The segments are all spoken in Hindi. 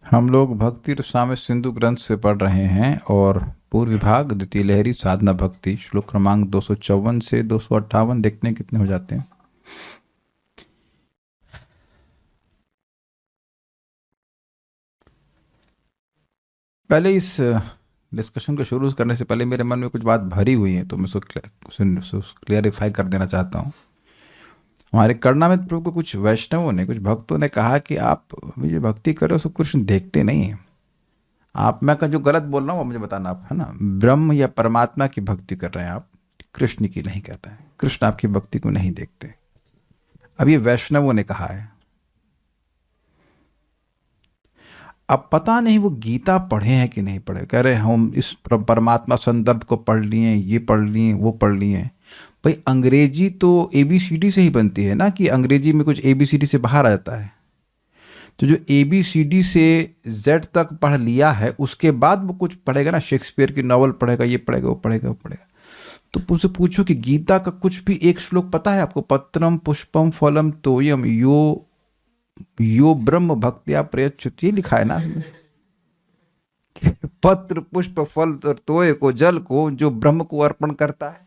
हम लोग भक्ति रसायन सिंधु ग्रंथ से पढ़ रहे हैं और पूर्व विभाग द्वितीय लहरी साधना भक्ति श्लोक क्रमांक 254 से 258 देखते हैं कितने हो जाते हैं। पहले इस डिस्कशन को शुरू करने से पहले मेरे मन में कुछ बात भरी हुई है, तो मैं उसको क्लियरिफाई कर देना चाहता हूँ। हमारे कर्णामृत प्रभु को कुछ वैष्णवों ने, कुछ भक्तों ने कहा कि आप जो भक्ति कर रहे हो उसको कृष्ण देखते नहीं है। आप, मैं का जो गलत बोल रहा हूँ वो मुझे बताना आप, है ना। ब्रह्म या परमात्मा की भक्ति कर रहे हैं आप, कृष्ण की नहीं कहता है। कृष्ण आपकी भक्ति को नहीं देखते। अब ये वैष्णवों ने कहा है। अब पता नहीं वो गीता पढ़े हैं कि नहीं पढ़े। कह रहे हम इस परमात्मा संदर्भ को पढ़ लिए, ये पढ़ लिए, वो पढ़ लिए। भाई अंग्रेजी तो ABCD से ही बनती है ना, कि अंग्रेजी में कुछ ABCD से बाहर आ जाता है। तो जो ABCD से Z तक पढ़ लिया है उसके बाद वो कुछ पढ़ेगा ना, शेक्सपियर की नॉवल पढ़ेगा, ये पढ़ेगा, वो पढ़ेगा, वो पढ़ेगा। तो मुझसे पूछो कि गीता का कुछ भी एक श्लोक पता है आपको? पत्रम पुष्पम फलम तोयम यो यो ब्रह्म भक्त्या प्रयच्छति, लिखा है ना इसमें। पत्र पुष्प फल और तोय को, जल को जो ब्रह्म को अर्पण करता है।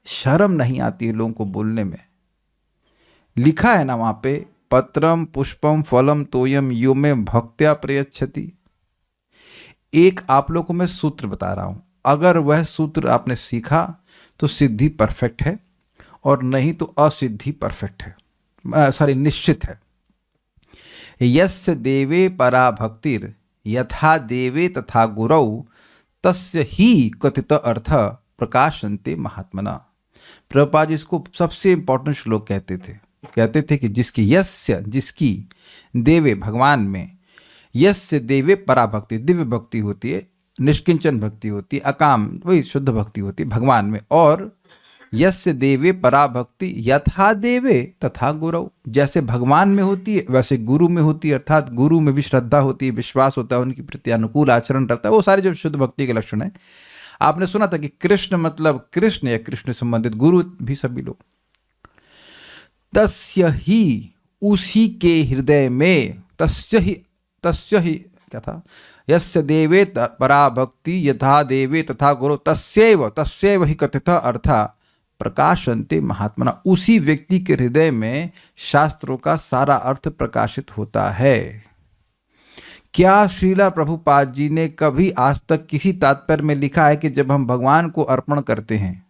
शर्म नहीं आती है लोगों को बोलने में। लिखा है ना वहां पे, पत्रम पुष्पम फलम तोयम यो में भक्त्या प्रयच्छति। एक आप लोगों को मैं सूत्र बता रहा हूं, अगर वह सूत्र आपने सीखा तो सिद्धि परफेक्ट है, और नहीं तो असिद्धि परफेक्ट है, सॉरी निश्चित है। यस्य देवे परा भक्तिर यथा देवे तथा गुरौ तस्य ही कथित अर्थ प्रकाशन्ते महात्मना। प्रभुपाद जी इसको सबसे इंपॉर्टेंट श्लोक कहते थे कि जिसकी देवे भगवान में, यस्य देवे परा भक्ति, दिव्य भक्ति होती है, निष्किंचन भक्ति होती है, अकाम वही शुद्ध भक्ति होती है भगवान में। और यस्य देवे परा भक्ति यथा देवे तथा गुरु, जैसे भगवान में होती है वैसे गुरु में होती है, अर्थात गुरु में भी श्रद्धा होती है, विश्वास होता है, उनकी प्रति अनुकूल आचरण रहता है। वो सारे जो शुद्ध भक्ति के लक्षण है। आपने सुना था कि कृष्ण मतलब कृष्ण या कृष्ण संबंधित गुरु भी सभी लोग। तस्य ही, उसी के हृदय में, तस्य ही क्या था, यस्य देवे परा भक्ति यथा देवे तथा गुरु तस्यैव ही कथित अर्था प्रकाशन्ते महात्मना। उसी व्यक्ति के हृदय में शास्त्रों का सारा अर्थ प्रकाशित होता है। क्या श्रीला प्रभुपाद जी ने कभी आज तक किसी तात्पर्य में लिखा है कि जब हम भगवान को अर्पण करते हैं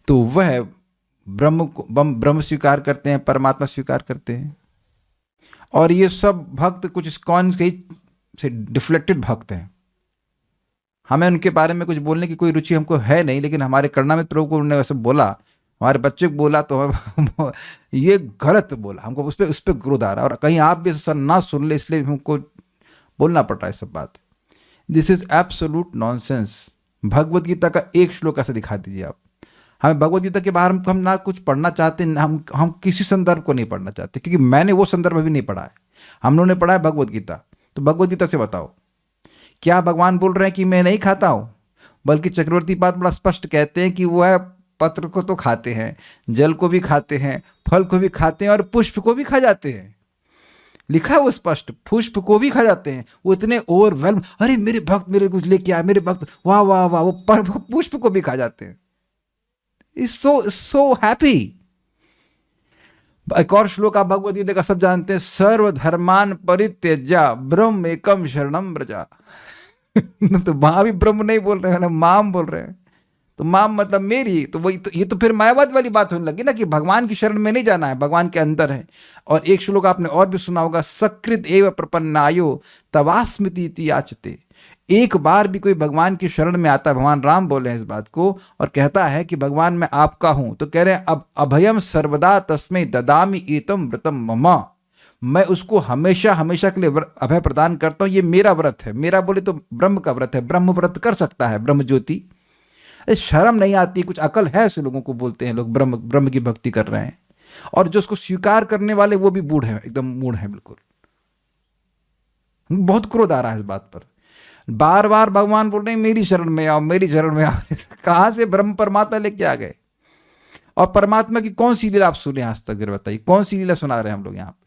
तो वह ब्रह्म स्वीकार करते हैं, परमात्मा स्वीकार करते हैं? और ये सब भक्त कुछ इस्कॉन से डिफ्लेक्टेड भक्त हैं। हमें उनके बारे में कुछ बोलने की कोई रुचि हमको है नहीं, लेकिन हमारे कर्णामृत प्रभु को उन्होंने वैसे बोला, हमारे बच्चे को बोला, तो हम ये गलत बोला, हमको उस पर क्रोध आ रहा है। और कहीं आप भी सर ना सुन ले, इसलिए हमको बोलना पड़ रहा है सब बात। This is absolute nonsense. Bhagavad Gita का एक श्लोक ऐसे दिखा दीजिए आप। हमें भगवत गीता के बाहर हम ना कुछ पढ़ना चाहते, हम किसी संदर्भ को नहीं पढ़ना चाहते, क्योंकि मैंने वो संदर्भ अभी नहीं पढ़ा है। हम लोगों ने पढ़ा है भगवत गीता। तो भगवत गीता से बताओ, क्या भगवान बोल रहे हैं कि मैं नहीं खाता हूं? बल्कि चक्रवर्ती पाद बड़ा स्पष्ट कहते हैं कि वह पत्र को तो खाते हैं, जल को भी खाते हैं, फल को भी खाते हैं, और पुष्प को भी खा जाते हैं। लिखा है वो स्पष्ट, पुष्प को भी खा जाते हैं। वो इतने ओवरवेल्म, अरे मेरे भक्त मेरे कुछ लेके आए, मेरे भक्त वाह वाह वाह, वो पुष्प को भी खा जाते हैं। Is so happy. एक और श्लोक आप भगवद गीता का सब जानते हैं, सर्वधर्मान परित्यज्य ब्रह्म एकम शरणम व्रजा। तो वहां भी ब्रह्म नहीं बोल रहे हैं ना, माम बोल रहे हैं। तो माम मतलब मेरी, तो वही तो, ये तो फिर मायावाद वाली बात होने लगी ना, कि भगवान की शरण में नहीं जाना है, भगवान के अंदर है। और एक श्लोक आपने और भी सुना होगा, सकृत एव प्रपन्नायो तवास्मृति याचते। एक बार भी कोई भगवान की शरण में आता है, भगवान राम बोले हैं इस बात को, और कहता है कि भगवान मैं आपका हूं, तो कह रहे हैं अब अभयम सर्वदा तस्मै ददामि एतम व्रतम मम। मैं उसको हमेशा हमेशा के लिए अभय प्रदान करता हूं, ये मेरा व्रत है। मेरा बोले तो ब्रह्म का व्रत है, ब्रह्म व्रत कर सकता है, ब्रह्म ज्योति। शर्म नहीं आती? कुछ अकल है ऐसे लोगों को बोलते हैं लोग ब्रह्म की भक्ति कर रहे हैं, और जो उसको स्वीकार करने वाले वो भी बूढ़ हैं, एकदम मूढ़ हैं बिल्कुल। बहुत क्रोध आ रहा है इस बात पर। बार बार भगवान बोल रहे हैं मेरी शरण में आओ, मेरी शरण में आओ। कहां से ब्रह्म परमात्मा लेके आ गए? और परमात्मा की कौन सी लीला आप सुने आज तक? जरा बताइए, कौन सी लीला सुना रहे हैं हम लोग यहाँ पे?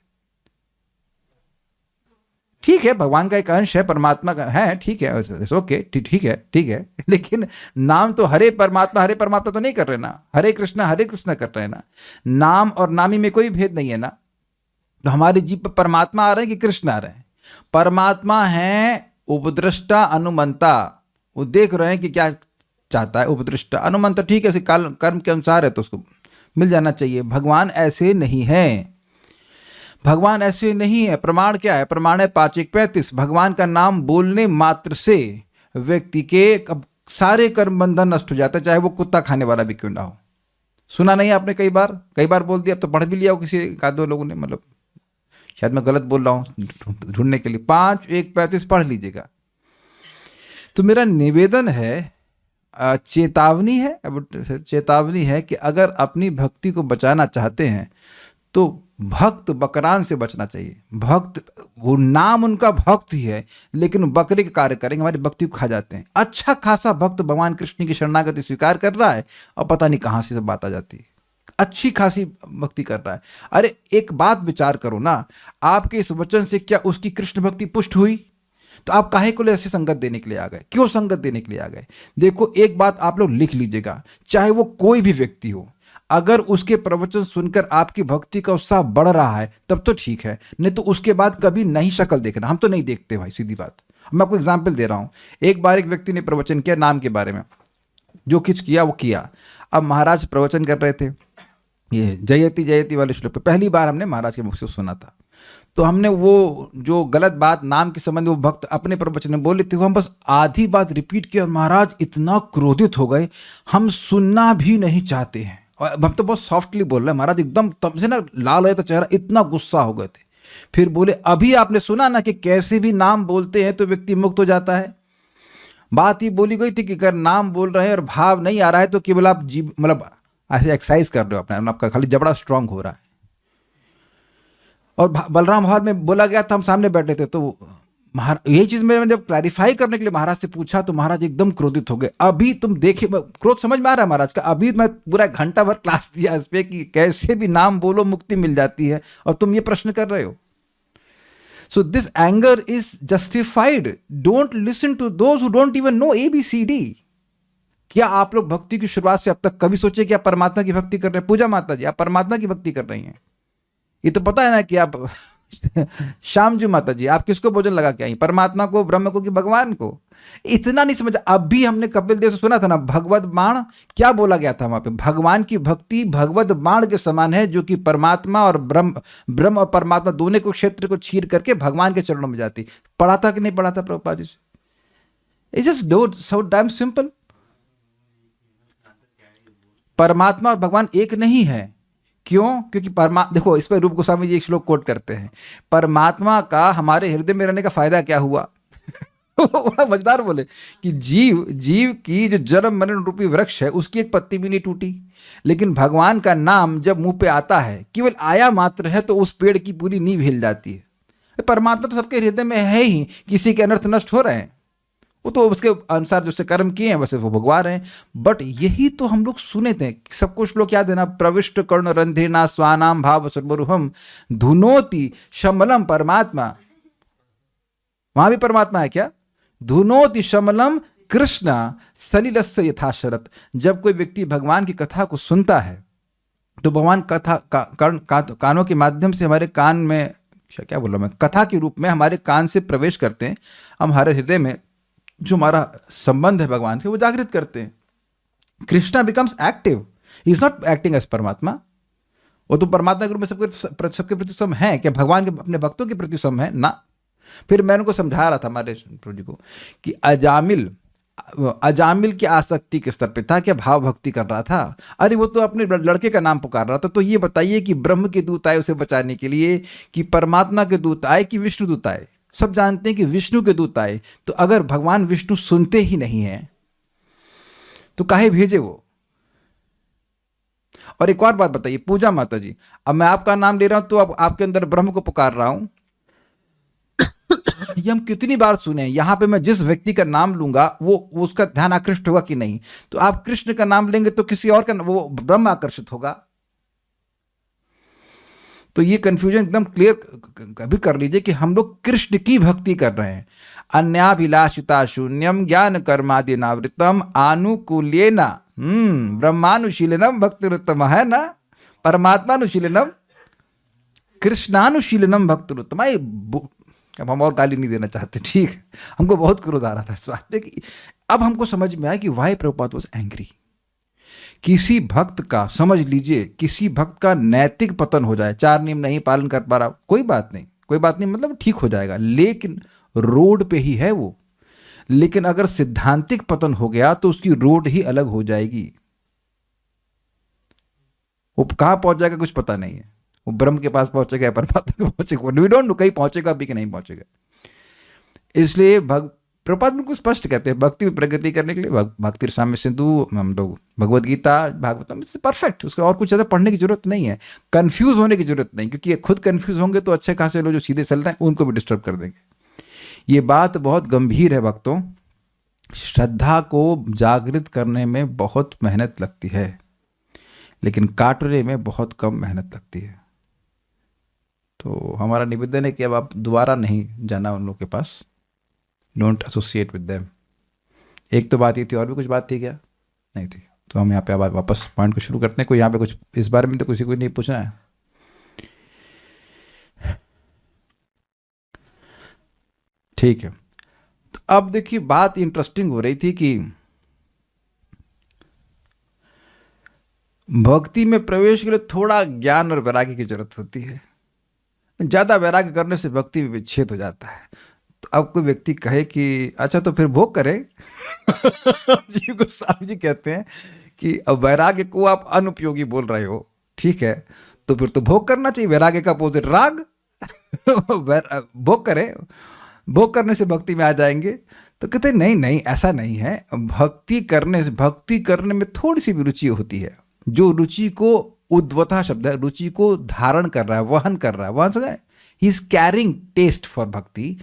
ठीक है, भगवान का एक अंश है, परमात्मा का है, ठीक है, ओके, ठीक है, ठीक है, लेकिन नाम तो हरे परमात्मा तो नहीं कर रहे ना, हरे कृष्णा कर रहे हैं ना। नाम और नामी में कोई भेद नहीं है ना। तो हमारे जीव पर परमात्मा आ रहे हैं कि कृष्ण आ रहे हैं? परमात्मा है उपदृष्टा अनुमंता, वो देख रहे हैं कि क्या चाहता है। उपदृष्टा अनुमंता, ठीक है, कर्म के अनुसार है तो उसको मिल जाना चाहिए। भगवान ऐसे नहीं है, भगवान ऐसे नहीं है। प्रमाण क्या है? प्रमाण है 5:1-35। भगवान का नाम बोलने मात्र से व्यक्ति के सारे कर्म बंधन नष्ट हो जाता है, चाहे वो कुत्ता खाने वाला भी क्यों ना हो। सुना नहीं आपने? कई बार बोल दिया, अब तो पढ़ भी लिया हो किसी का दो लोगों ने, मतलब शायद मैं गलत बोल रहा हूँ, ढूंढने के लिए 5:1-35 पढ़ लीजिएगा। तो मेरा निवेदन है, चेतावनी है कि अगर अपनी भक्ति को बचाना चाहते हैं तो भक्त बकरान से बचना चाहिए। भक्त, वो नाम उनका भक्त ही है, लेकिन बकरे के कार्य करेंगे, हमारी भक्ति को खा जाते हैं। अच्छा खासा भक्त भगवान कृष्ण की शरणागति स्वीकार कर रहा है और पता नहीं कहाँ से सब बात आ जाती है, अच्छी खासी भक्ति कर रहा है। अरे एक बात विचार करो ना, आपके इस वचन से क्या उसकी कृष्ण भक्ति पुष्ट हुई? तो आप काहे को ऐसे संगत देने के लिए आ गए? क्यों संगत देने के लिए आ गए? देखो, एक बात आप लोग लिख लीजिएगा, चाहे वो कोई भी व्यक्ति हो, अगर उसके प्रवचन सुनकर आपकी भक्ति का उत्साह बढ़ रहा है तब तो ठीक है, नहीं तो उसके बाद कभी नहीं शक्ल देखना। हम तो नहीं देखते भाई, सीधी बात। मैं आपको एग्जाम्पल दे रहा हूं। एक बार एक व्यक्ति ने प्रवचन किया नाम के बारे में, जो कुछ किया वो किया। अब महाराज प्रवचन कर रहे थे, ये जयति जयति वाले श्लोक पे पहली बार हमने महाराज के मुख से सुना था। तो हमने वो जो गलत बात नाम के संबंध में वो भक्त अपने प्रवचन में बोले थे, वो हम बस आधी बात रिपीट किया और महाराज इतना क्रोधित हो गए, हम सुनना भी नहीं चाहते हैं। और हम तो बहुत सॉफ्टली बोल रहे हैं, महाराज एकदम तब से ना लाल है तो चेहरा, इतना गुस्सा हो गए थे। फिर बोले, अभी आपने सुना ना कि कैसे भी नाम बोलते हैं तो व्यक्ति मुक्त हो जाता है। बात ये बोली गई थी कि अगर नाम बोल रहे हैं और भाव नहीं आ रहा है तो केवल आप जीव, मतलब ऐसे एक्सरसाइज कर रहे हो अपना, आपका खाली जबड़ा स्ट्रांग हो रहा है। और बलराम हॉल में बोला गया था, हम सामने बैठे थे, तो यही चीज मैंने जब क्लैरिफाई करने के लिए महाराज से पूछा तो महाराज एकदम क्रोधित हो गए। अभी तुम देखिए, क्रोध समझ में आ रहा है महाराज का। अभी मैं पूरा घंटा भर क्लास दिया इस पे कि कैसे भी नाम बोलो मुक्ति मिल जाती है, और तुम ये प्रश्न कर रहे हो। So this anger is justified. Don't listen to those who don't even know ABCD। क्या आप लोग भक्ति की शुरुआत से अब तक कभी सोचे कि आप परमात्मा की भक्ति कर रहे हैं? पूजा माता जी, आप परमात्मा की भक्ति कर रही हैं, ये तो पता है ना कि आप श्याम जी माता जी, आप किसको भोजन लगा के आई? परमात्मा को, ब्रह्म को, कि भगवान को? इतना नहीं समझ। अभी हमने कपिल देव से सुना था ना, भगवत बाण, क्या बोला गया था वहां पे? भगवान की भक्ति भगवत बाण के समान है, जो कि परमात्मा और ब्रह्म और परमात्मा दोनों को क्षेत्र को चीर करके भगवान के चरणों में जाती। पढ़ा था कि नहीं पढ़ा था प्रभुपाद जी से? It's just so damn simple. परमात्मा और भगवान एक नहीं है। क्यों? क्योंकि देखो, इस पर रूप गोस्वामी जी एक श्लोक कोट करते हैं, परमात्मा का हमारे हृदय में रहने का फायदा क्या हुआ? मजेदार बोले कि जीव की जो जन्म मरण रूपी वृक्ष है उसकी एक पत्ती भी नहीं टूटी, लेकिन भगवान का नाम जब मुंह पे आता है, केवल आया मात्र है, तो उस पेड़ की पूरी नींव हिल जाती है। परमात्मा तो सबके हृदय में है ही, किसी के अनर्थ नष्ट हो रहे हैं, वो तो उसके अनुसार जो से कर्म किए हैं वैसे वो भोगवा रहे हैं। बट यही तो हम लोग सुने थे, सबको श्लोक याद है ना, प्रविष्ट कर्ण रंध्रिना स्वानाम भाव सर्वरुहम धुनोति शमलम परमात्मा। वहां भी परमात्मा है क्या? धुनोति शमलम कृष्ण सलिलस्य यथाशरत। जब कोई व्यक्ति भगवान की कथा को सुनता है तो भगवान कथा कानों के माध्यम से हमारे कान में, क्या बोल रहा मैं, कथा के रूप में हमारे कान से प्रवेश करते हैं। हमारे हृदय में जो हमारा संबंध है भगवान से वो जागृत करते हैं। Krishna becomes active, he is not acting as परमात्मा। वो तो परमात्मा के रूप में सबके प्रति सम है, क्या भगवान के अपने भक्तों के प्रति सम है ना? फिर मैं उनको समझा रहा था हमारे प्रभु जी को कि अजामिल की आसक्ति के स्तर पे था, क्या भाव भक्ति कर रहा था? अरे वो तो अपने लड़के का नाम पुकार रहा था। तो ये बताइए कि ब्रह्म के दूत आए उसे बचाने के लिए, कि परमात्मा के दूत आए, कि विष्णु दूत आए? सब जानते हैं कि विष्णु के दूत आए। तो अगर भगवान विष्णु सुनते ही नहीं है तो काहे भेजे वो? और एक और बात बताइए पूजा माता जी, अब मैं आपका नाम ले रहा हूं तो अब आपके अंदर ब्रह्म को पुकार रहा हूं। ये हम कितनी बार सुने। यहां पे मैं जिस व्यक्ति का नाम लूंगा वो उसका ध्यान आकृष्ट होगा कि नहीं? तो आप कृष्ण का नाम लेंगे तो किसी और का वो ब्रह्म आकर्षित होगा। तो ये कन्फ्यूजन एकदम क्लियर कभी कर लीजिए कि हम लोग कृष्ण की भक्ति कर रहे हैं। अन्याभिलाषिता शून्यम ज्ञान कर्मादि नावृतम आनुकूल्येन ब्रह्मानुशीलनम भक्तिरुत्तम, है ना, परमात्मानुशीलनम कृष्णानुशीलनम भक्तिरुत्तम। अब हम और गाली नहीं देना चाहते, ठीक है, हमको बहुत क्रोध आ रहा था इस बात पे कि अब हमको समझ में आया कि वाई प्रभुपाद वाज एंग्री। किसी भक्त का, समझ लीजिए, किसी भक्त का नैतिक पतन हो जाए, 4 नियम नहीं पालन कर पा रहा, कोई बात नहीं, कोई बात नहीं, मतलब ठीक हो जाएगा, लेकिन रोड पे ही है वो। लेकिन अगर सिद्धांतिक पतन हो गया तो उसकी रोड ही अलग हो जाएगी। वो कहां पहुंच जाएगा कुछ पता नहीं है, वो ब्रह्म के पास पहुंचेगा या परमात्मा के पहुंचेगा, वी डोंट नो, कहीं पहुंचेगा भी कि नहीं पहुंचेगा। इसलिए प्रभुपाद बिल्कुल स्पष्ट कहते हैं, भक्ति में प्रगति करने के लिए भक्ति रसामृत सिंधु, हम लोग भगवद गीता, भागवतम, परफेक्ट, उसका और कुछ ज़्यादा पढ़ने की जरूरत नहीं है, कंफ्यूज होने की जरूरत नहीं, क्योंकि खुद कंफ्यूज होंगे तो अच्छे खासे लोग जो सीधे चल रहे हैं उनको भी डिस्टर्ब कर देंगे। ये बात बहुत गंभीर है भक्तों। श्रद्धा को जागृत करने में बहुत मेहनत लगती है, लेकिन काटने में बहुत कम मेहनत लगती है। तो हमारा निवेदन है कि अब आप दोबारा नहीं जाना उन लोगों के पास, डोंट एसोसिएट विद देम। एक तो बात ये थी, और भी कुछ बात थी क्या? नहीं थी। तो हम यहाँ पे अब वापस पॉइंट को शुरू करते हैं। कोई यहाँ पे कुछ इस बारे में तो किसी को नहीं पूछना है? ठीक है। तो अब देखिए बात इंटरेस्टिंग हो रही थी कि भक्ति में प्रवेश के लिए थोड़ा ज्ञान और वैराग्य की जरूरत होती है। ज़्यादा वैराग्य करने से भक्ति में विच्छेद हो जाता है। तो अब कोई व्यक्ति कहे कि अच्छा तो फिर भोग करें जी गोस्वामी जी कहते हैं कि अब वैराग्य को आप अनुपयोगी बोल रहे हो, ठीक है, तो फिर तो भोग करना चाहिए, वैराग्य का अपोजिट राग भोग करें, भोग करने से भक्ति में आ जाएंगे। तो कहते नहीं नहीं, ऐसा नहीं है। भक्ति करने में थोड़ी सी भी रुचि होती है, जो रुचि को, उद्वता शब्द है, रुचि को धारण कर रहा है, वहन कर रहा है, वहन समझ, he is carrying taste for bhakti.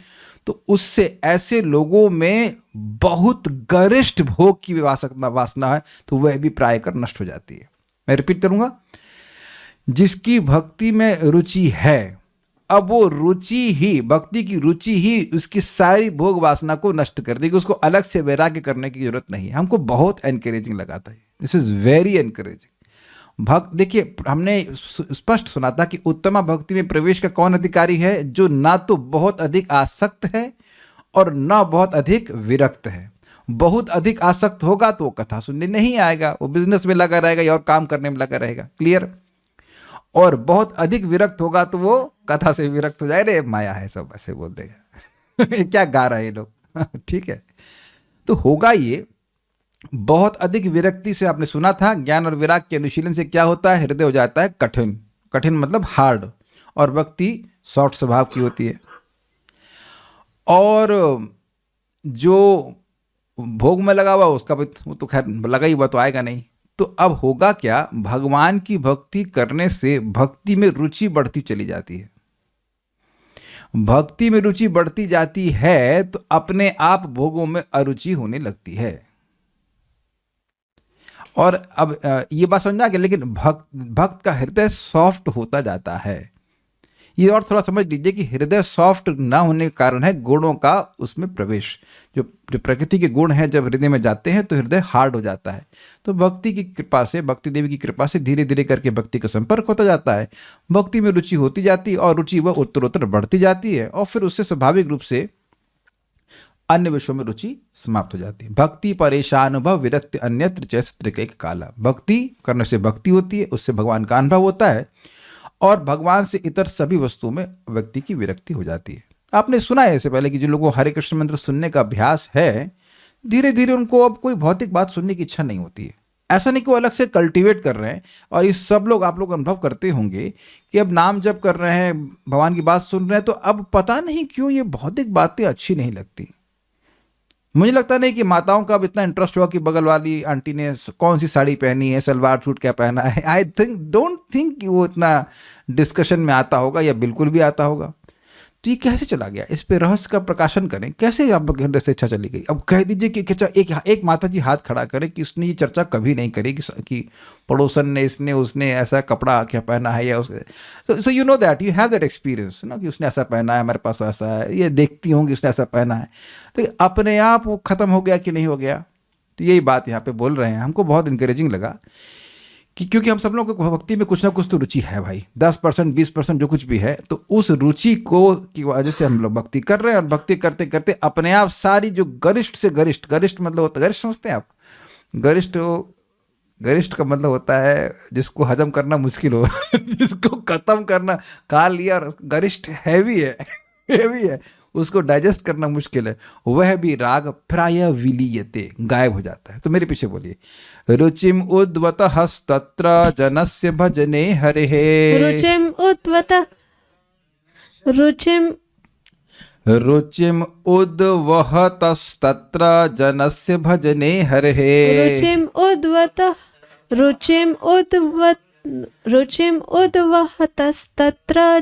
तो उससे ऐसे लोगों में बहुत गरिष्ठ भोग की वासना है, तो वह भी प्राय कर नष्ट हो जाती है। मैं रिपीट करूंगा, जिसकी भक्ति में रुचि है, अब वो रुचि ही, भक्ति की रुचि ही उसकी सारी भोग वासना को नष्ट कर देगी। उसको अलग से वैराग्य करने की जरूरत नहीं है। हमको बहुत एनकरेजिंग लगा था, दिस इज वेरी एनकरेजिंग। भक्त, देखिए हमने स्पष्ट सुना था कि उत्तमा भक्ति में प्रवेश का कौन अधिकारी है? जो ना तो बहुत अधिक आसक्त है और ना बहुत अधिक विरक्त है। बहुत अधिक आसक्त होगा तो वो कथा सुनने नहीं आएगा, वो बिजनेस में लगा रहेगा या और काम करने में लगा रहेगा, क्लियर। और बहुत अधिक विरक्त होगा तो वो कथा से विरक्त हो जाए, रे माया है, सब ऐसे बोल देगा क्या गा रहे हैं ये लोग ठीक है। तो होगा ये बहुत अधिक विरक्ति से, आपने सुना था ज्ञान और विराग के अनुशीलन से क्या होता है? हृदय हो जाता है कठिन। कठिन मतलब हार्ड, और भक्ति सॉफ्ट स्वभाव की होती है। और जो भोग में लगा हुआ उसका वो तो खैर लगा ही हुआ तो आएगा नहीं। तो अब होगा क्या? भगवान की भक्ति करने से भक्ति में रुचि बढ़ती चली जाती है। भक्ति में रुचि बढ़ती जाती है तो अपने आप भोगों में अरुचि होने लगती है। और अब ये बात समझ आ गया, लेकिन भक्त का हृदय सॉफ्ट होता जाता है। ये और थोड़ा समझ लीजिए कि हृदय सॉफ्ट ना होने का कारण है गुणों का उसमें प्रवेश। जो प्रकृति के गुण हैं जब हृदय में जाते हैं तो हृदय हार्ड हो जाता है। तो भक्ति की कृपा से, भक्ति देवी की कृपा से धीरे धीरे करके भक्ति का संपर्क होता जाता है, भक्ति में रुचि होती जाती है, और रुचि वह उत्तरोत्तर बढ़ती जाती है, और फिर उससे स्वाभाविक रूप से अन्य विषयों में रुचि समाप्त हो जाती है। भक्ति परेशानुभव विरक्ति अन्यत्र चैस त्रिकैक काला। भक्ति करने से भक्ति होती है, उससे भगवान का अनुभव होता है, और भगवान से इतर सभी वस्तुओं में व्यक्ति की विरक्ति हो जाती है। आपने सुना है इससे पहले कि जो लोगों को हरे कृष्ण मंत्र सुनने का अभ्यास है, धीरे धीरे उनको अब कोई भौतिक बात सुनने की इच्छा नहीं होती है। ऐसा नहीं कि वो अलग से कल्टीवेट कर रहे हैं, और ये सब लोग, आप लोग अनुभव करते होंगे कि अब नाम जप कर रहे हैं, भगवान की बात सुन रहे हैं, तो अब पता नहीं क्यों ये भौतिक बातें अच्छी नहीं लगती। मुझे लगता नहीं कि माताओं का अब इतना इंटरेस्ट हुआ कि बगल वाली आंटी ने कौन सी साड़ी पहनी है, सलवार सूट क्या पहना है। डोंट थिंक कि वो इतना डिस्कशन में आता होगा, या बिल्कुल भी आता होगा। तो ये कैसे चला गया, इस पे रहस्य का प्रकाशन करें, कैसे आपके हृदय से इच्छा चली गई। अब कह दीजिए कि एक माता जी हाथ खड़ा करें कि उसने ये चर्चा कभी नहीं करी कि पड़ोसन ने इसने उसने ऐसा कपड़ा क्या पहना है, या उसने so you know that, you have that experience ना, कि उसने ऐसा पहना है, हमारे पास ऐसा है, ये देखती होंगी उसने ऐसा पहना है, तो अपने आप वो खत्म हो गया कि नहीं हो गया। तो यही बात यहाँ पे बोल रहे हैं। हमको बहुत इंकरेजिंग लगा कि क्योंकि हम सब लोगों को भक्ति में कुछ ना कुछ तो रुचि है भाई, 10% 20% जो कुछ भी है, तो उस रुचि को की वजह से हम लोग भक्ति कर रहे हैं, और भक्ति करते करते अपने आप सारी जो गरिष्ठ से गरिष्ठ, गरिष्ठ मतलब होता है, गरिष्ठ समझते हैं आप, गरिष्ठ गरिष्ठ का मतलब होता है जिसको हजम करना मुश्किल हो जिसको खत्म करना, खा लिया और गरिष्ठ हैवी है हैवी है, उसको डाइजेस्ट करना मुश्किल है, वह भी राग प्राय विलीयते, गायब हो जाता है। तो मेरे पीछे बोलिए, रुचिम उद्वत हस्तत्र जनस्य भजने हरिहे, रुचिम उद्वत रुचिम रुचिम उद्वहतस्तत्र जनस्य भजने हरिहे, रुचिम उद्वहतस्तत्र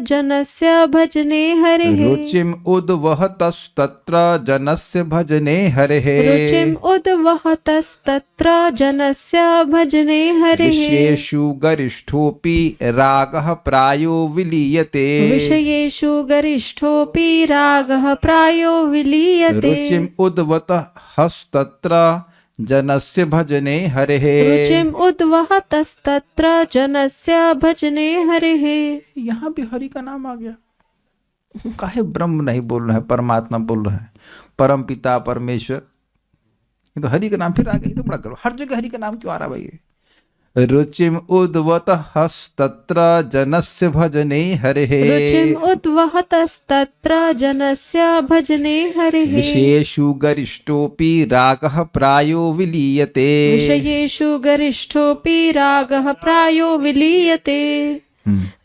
जनस्य भजने हरिः, रुचिम उद्वहतस्तत्र जनस्य भजने हरिहे, रुचिम उद्वहतस्तत्र जनस्य भजने हरिः, विषयेषु गरिष्ठोऽपि रागः प्रायो विलीयते, विषयेषु गरिष्ठोऽपि रागः प्रायो विलीयते, रुचिम उद्वहतस्तत्र जनस्य भजने हरिः, रुचिम उद्वहतस्तत्र जनस्य भजने हरिः। यहाँ भी हरि का नाम आ गया। काहे ब्रह्म नहीं बोल रहे हैं, परमात्मा बोल रहे हैं, परम पिता परमेश्वर, ये तो हरि का नाम फिर आ गया। तो बड़ा करो, हर जगह हरि का नाम क्यों आ रहा भाई। रुचिम उद्वत हस्तत्र जनस्य भजने हरिः, रुचिम उद्वहतस्तत्र जनस्य भजने हरिः, विषयेषु गरिष्ठोऽपि रागः प्रायो विलीयते, विषयेषु गरिष्ठोऽपि रागः प्रायो विलीयते,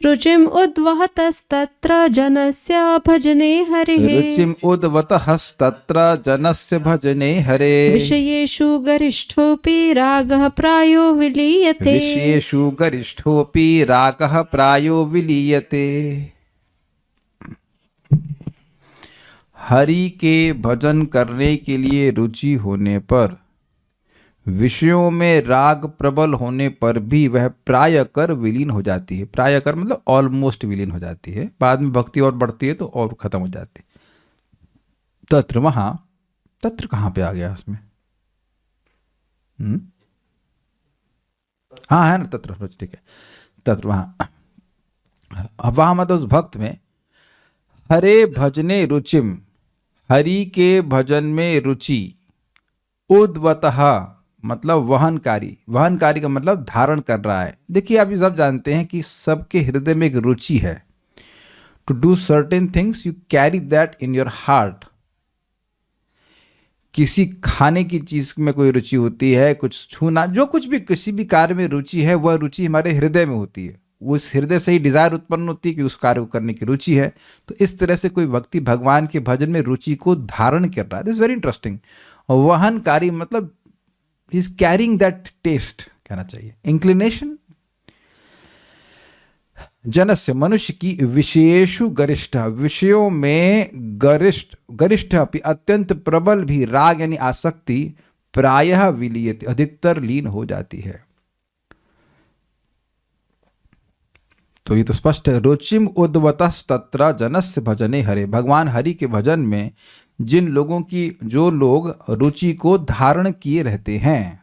रुचिम उद्वहतस्तत्र जनस्य भजने हरिः, रुचिम उद्वत हस्तत्र जनस्य भजने हरिः, विषयेषु गरिष्ठोऽपि रागः प्रायो विलीयते, विषयेषु गरिष्ठोऽपि रागः प्रायो विलीयते। हरि के भजन करने के लिए रुचि होने पर, विषयों में राग प्रबल होने पर भी वह प्राय कर विलीन हो जाती है। प्राय कर मतलब ऑलमोस्ट विलीन हो जाती है, बाद में भक्ति और बढ़ती है तो और खत्म हो जाती है। तत्र, वहां तत्र कहाँ पे आ गया उसमें? हाँ है ना तत्र, ठीक है, तत्र वहां मतलब उस भक्त में हरे भजने रुचिम, हरि के भजन में रुचि, उद्वतः मतलब वहनकारी, वहनकारी का मतलब धारण कर रहा है। देखिए आप ये सब जानते हैं कि सबके हृदय में एक रुचि है, to do certain things you carry that in your heart. किसी खाने की चीज में कोई रुचि होती है, कुछ छूना, जो कुछ भी किसी भी कार्य में रुचि है, वह रुचि हमारे हृदय में होती है, उस हृदय से ही डिजायर उत्पन्न होती है कि उस कार्य को करने की रुचि है। तो इस तरह से कोई व्यक्ति भगवान के भजन में रुचि को धारण कर रहा है, दिस वेरी इंटरेस्टिंग। वहनकारी मतलब इज कैरिंग दैट टेस्ट, कहना चाहिए इंक्लिनेशन। जनस्य मनुष्य की, विषयेषु गरिष्ठ, विषयों में गरिष्ठ, गरिष्ठ अत्यंत प्रबल भी, राग यानी आसक्ति, प्रायः विलीयते अधिकतर लीन हो जाती है। तो ये तो स्पष्ट है। रुचिम उद्वतस्तत्र जनस्य भजने हरे, भगवान हरि के भजन में जिन लोगों की, जो लोग रुचि को धारण किए रहते हैं,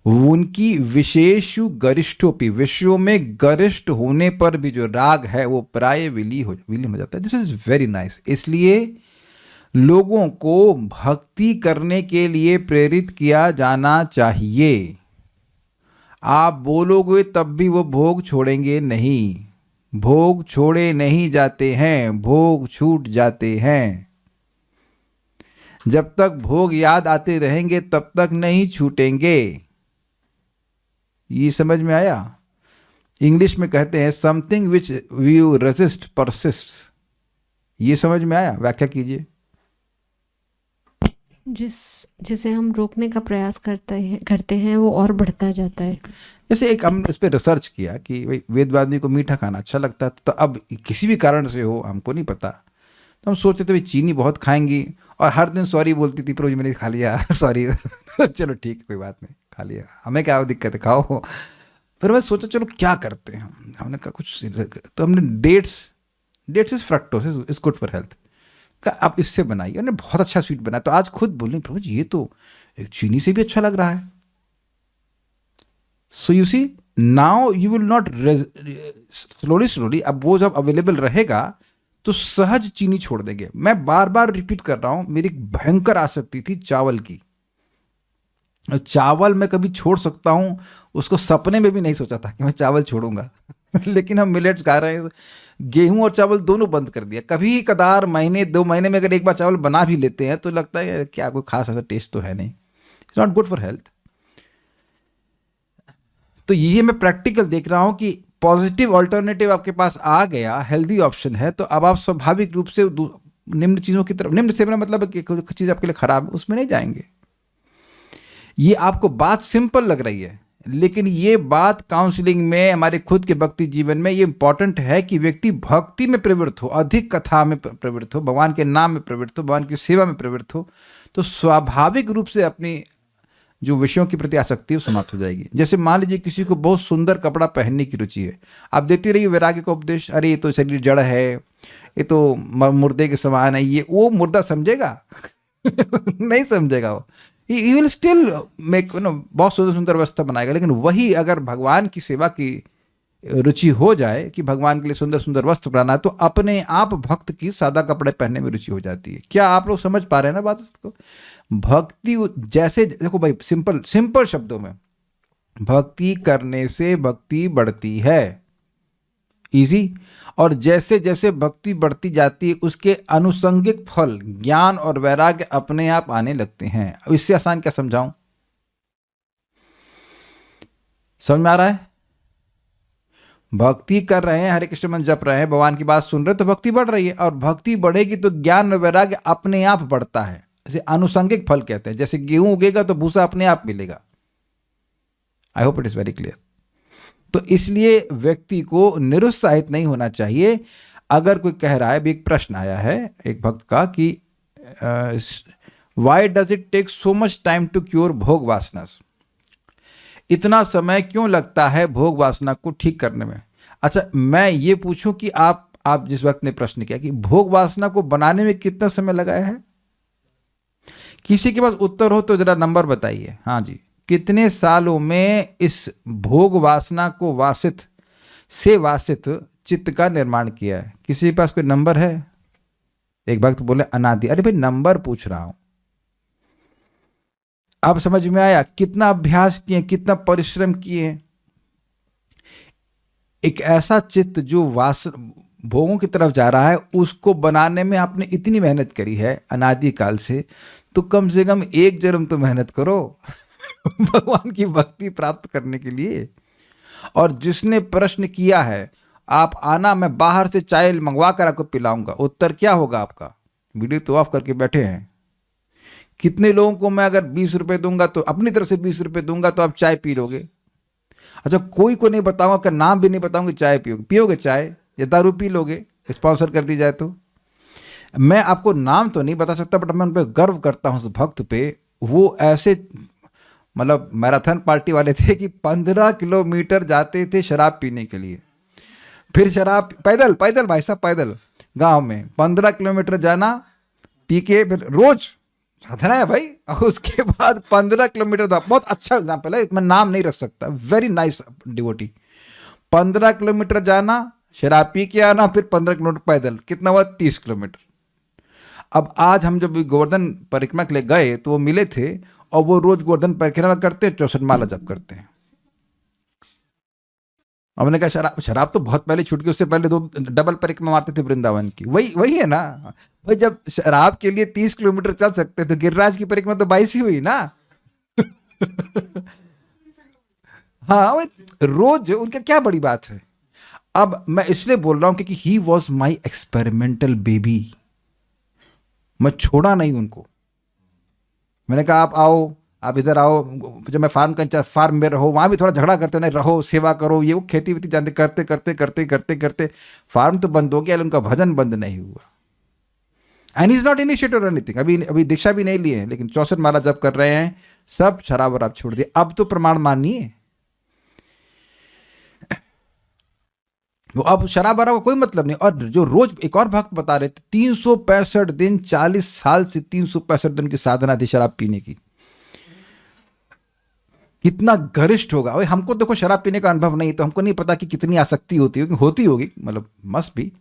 उनकी विशेषु गरिष्ठोपि, विषयों में गरिष्ठ होने पर भी जो राग है वो प्राय विलीन हो जाता है। This is very nice. इसलिए लोगों को भक्ति करने के लिए प्रेरित किया जाना चाहिए। आप बोलोगे तब भी वो भोग छोड़ेंगे नहीं, भोग छोड़े नहीं जाते हैं, भोग छूट जाते हैं। जब तक भोग याद आते रहेंगे तब तक नहीं छूटेंगे। ये समझ में आया? इंग्लिश में कहते हैं समथिंग विच यू रेजिस्ट परसिस्ट्स। ये समझ में आया? व्याख्या कीजिए। जिसे हम रोकने का प्रयास करते हैं वो और बढ़ता जाता है। जैसे एक हमने इस पर रिसर्च किया कि भाई वेद आदमी को मीठा खाना अच्छा लगता है, तो अब किसी भी कारण से हो, हमको नहीं पता, तो हम सोचते थे भाई चीनी बहुत खाएंगी, और हर दिन सॉरी बोलती थी, प्रभु जी मैंने खा लिया सॉरी चलो ठीक है कोई बात नहीं, खा लिया, हमें क्या दिक्कत है, खाओ। फिर मैं सोचा चलो क्या करते हैं, हमने कहा कुछ, तो हमने dates is fructose is good for health, आप इससे बनाइए, उन्होंने बहुत अच्छा स्वीट बनाया। तो आज खुद बोल रही प्रभु जी ये तो चीनी से भी अच्छा लग रहा है। So you see now you will not slowly अब वो जब अवेलेबल रहेगा तो सहज चीनी छोड़ देंगे। मैं बार बार रिपीट कर रहा हूं, मेरी भयंकर आसक्ति थी चावल की। चावल मैं कभी छोड़ सकता हूं, उसको सपने में भी नहीं सोचा था कि मैं चावल छोड़ूंगा लेकिन हम मिलेट्स खा रहे हैं, गेहूं और चावल दोनों बंद कर दिया। कभी कदार महीने 2 महीने में अगर एक बार चावल बना भी लेते हैं तो लगता है क्या कोई खास ऐसा टेस्ट तो है नहीं, it's not good for health. तो ये मैं प्रैक्टिकल देख रहा हूं कि पॉजिटिव ऑल्टरनेटिव आपके पास आ गया, हेल्दी ऑप्शन है, तो अब आप स्वाभाविक रूप से निम्न चीज़ों की तरफ, निम्न से मेरा मतलब है कि कोई चीज़ आपके लिए खराब है उसमें नहीं जाएंगे। ये आपको बात सिंपल लग रही है, लेकिन ये बात काउंसलिंग में, हमारे खुद के भक्ति जीवन में ये इंपॉर्टेंट है कि व्यक्ति भक्ति में प्रवृत्त हो, अधिक कथा में प्रवृत्त हो, भगवान के नाम में प्रवृत्त हो, भगवान की सेवा में प्रवृत्त हो, तो स्वाभाविक रूप से अपनी जो विषयों के प्रति आसक्ति है वो समाप्त हो जाएगी। जैसे मान लीजिए किसी को बहुत सुंदर कपड़ा पहनने की रुचि है, आप देती रहिए वैराग्य का उपदेश, अरे ये तो शरीर जड़ है, ये तो मुर्दे के समान है, ये वो मुर्दा समझेगा नहीं समझेगा वो, ही विल स्टिल मेक बहुत सुंदर सुंदर वस्त्र बनाएगा। लेकिन वही अगर भगवान की सेवा की रुचि हो जाए कि भगवान के लिए सुंदर सुंदर वस्त्र बनाना है, तो अपने आप भक्त की सादा कपड़े पहनने में रुचि हो जाती है। क्या आप लोग समझ पा रहे हैं ना बात इसको? भक्ति जैसे, देखो भाई सिंपल शब्दों में, भक्ति करने से भक्ति बढ़ती है, इजी। और जैसे जैसे भक्ति बढ़ती जाती है उसके अनुसंगिक फल ज्ञान और वैराग्य अपने आप आने लगते हैं। अब इससे आसान क्या समझाऊं? समझ में आ रहा है? भक्ति कर रहे हैं, हरे कृष्ण मंत्र जप रहे हैं, भगवान की बात सुन रहे हैं, तो भक्ति बढ़ रही है, और भक्ति बढ़ेगी तो ज्ञान और वैराग्य अपने आप बढ़ता है। इसे अनुसंगिक फल कहते हैं। जैसे गेहूं उगेगा तो भूसा अपने आप मिलेगा। I hope it is very clear. तो इसलिए व्यक्ति को निरुत्साहित नहीं होना चाहिए। अगर कोई कह रहा है, भी एक प्रश्न आया है एक भक्त का कि why does it take so much time to cure भोग वासनास, इतना समय क्यों लगता है भोग वासना को ठीक करने में? अच्छा, मैं ये पूछूं कि आप जिस वक्त ने प्रश्न किया कि भोग वासना को बनाने में कितना समय लगाया है, किसी के पास उत्तर हो तो जरा नंबर बताइए। हाँ जी, कितने सालों में इस भोग वासना को वासित चित्त का निर्माण किया है? किसी के पास कोई नंबर है? एक भक्त बोले अनादि। अरे भाई नंबर पूछ रहा हूं। अब समझ में आया कितना अभ्यास किए, कितना परिश्रम किए? एक ऐसा चित्त जो भोगों की तरफ जा रहा है, उसको बनाने में आपने इतनी मेहनत करी है अनादि काल से, तो कम से कम एक जन्म तो मेहनत करो भगवान की भक्ति प्राप्त करने के लिए। और जिसने प्रश्न किया है, आप आना, मैं बाहर से चाय मंगवा कर आपको पिलाऊंगा, उत्तर क्या होगा आपका? वीडियो तो ऑफ करके बैठे हैं। कितने लोगों को मैं अगर 20 रुपए दूंगा, तो अपनी तरफ से 20 रुपए दूंगा, तो आप चाय पी लोगे? अच्छा, कोई को नहीं बताऊंगा, का नाम भी नहीं बताऊंगा, चाय पियोगे चाय या दारू पी लोगे, स्पॉन्सर कर दी जाए तो? मैं आपको नाम तो नहीं बता सकता, बट मैं उन पर गर्व करता हूं, उस भक्त पे। वो ऐसे मतलब मैराथन पार्टी वाले थे कि 15 किलोमीटर जाते थे शराब पीने के लिए, फिर शराब पैदल भाई साहब, पैदल गांव में 15 किलोमीटर जाना, पी के फिर रोज साधना है भाई। और उसके बाद 15 किलोमीटर, बहुत अच्छा एग्जाम्पल है, मैं नाम नहीं रख सकता, वेरी नाइस डिवोटी। 15 किलोमीटर जाना, शराब पी के आना, फिर 15 किलोमीटर पैदल, कितना हुआ? 30 किलोमीटर। अब आज हम जब गोवर्धन परिक्रमा के लिए गए तो वो मिले थे, और वो रोज गोवर्धन परिक्रमा करते हैं, 64 माला जप करते हैं। हमने कहा शराब तो बहुत पहले छूट गई, उससे पहले 2 डबल परिक्रमा मारते थे वृंदावन की। वही है ना भाई, जब शराब के लिए 30 किलोमीटर चल सकते तो गिरिराज की परिक्रमा तो 22 ही हुई ना हाँ, रोज उनका क्या बड़ी बात है। अब मैं इसलिए बोल रहा हूं क्योंकि he was my experimental baby, मैं छोड़ा नहीं उनको। मैंने कहा आप आओ, आप इधर आओ, जब मैं फार्म में रहो, वहाँ भी थोड़ा झगड़ा करते नहीं, रहो सेवा करो, ये वो खेती वेती जानते, करते करते करते करते करते फार्म तो बंद हो गया, लेकिन उनका भजन बंद नहीं हुआ। And is not initiated anything, अभी अभी दीक्षा भी नहीं लिए हैं, लेकिन 64 माला जब कर रहे हैं, सब शराब वराब छोड़ दिए। अब तो प्रमाण मानिए, वो अब शराब वराब का कोई मतलब नहीं। और जो रोज एक और भक्त बता रहे थे, 365 दिन, 40 साल से 365 दिन की साधना थी शराब पीने की। कितना गरिष्ठ होगा भाई। हमको देखो शराब पीने का अनुभव नहीं, तो हमको नहीं पता कि कितनी आसक्ति होती होगी, होती होगी, मतलब मस्ट भी।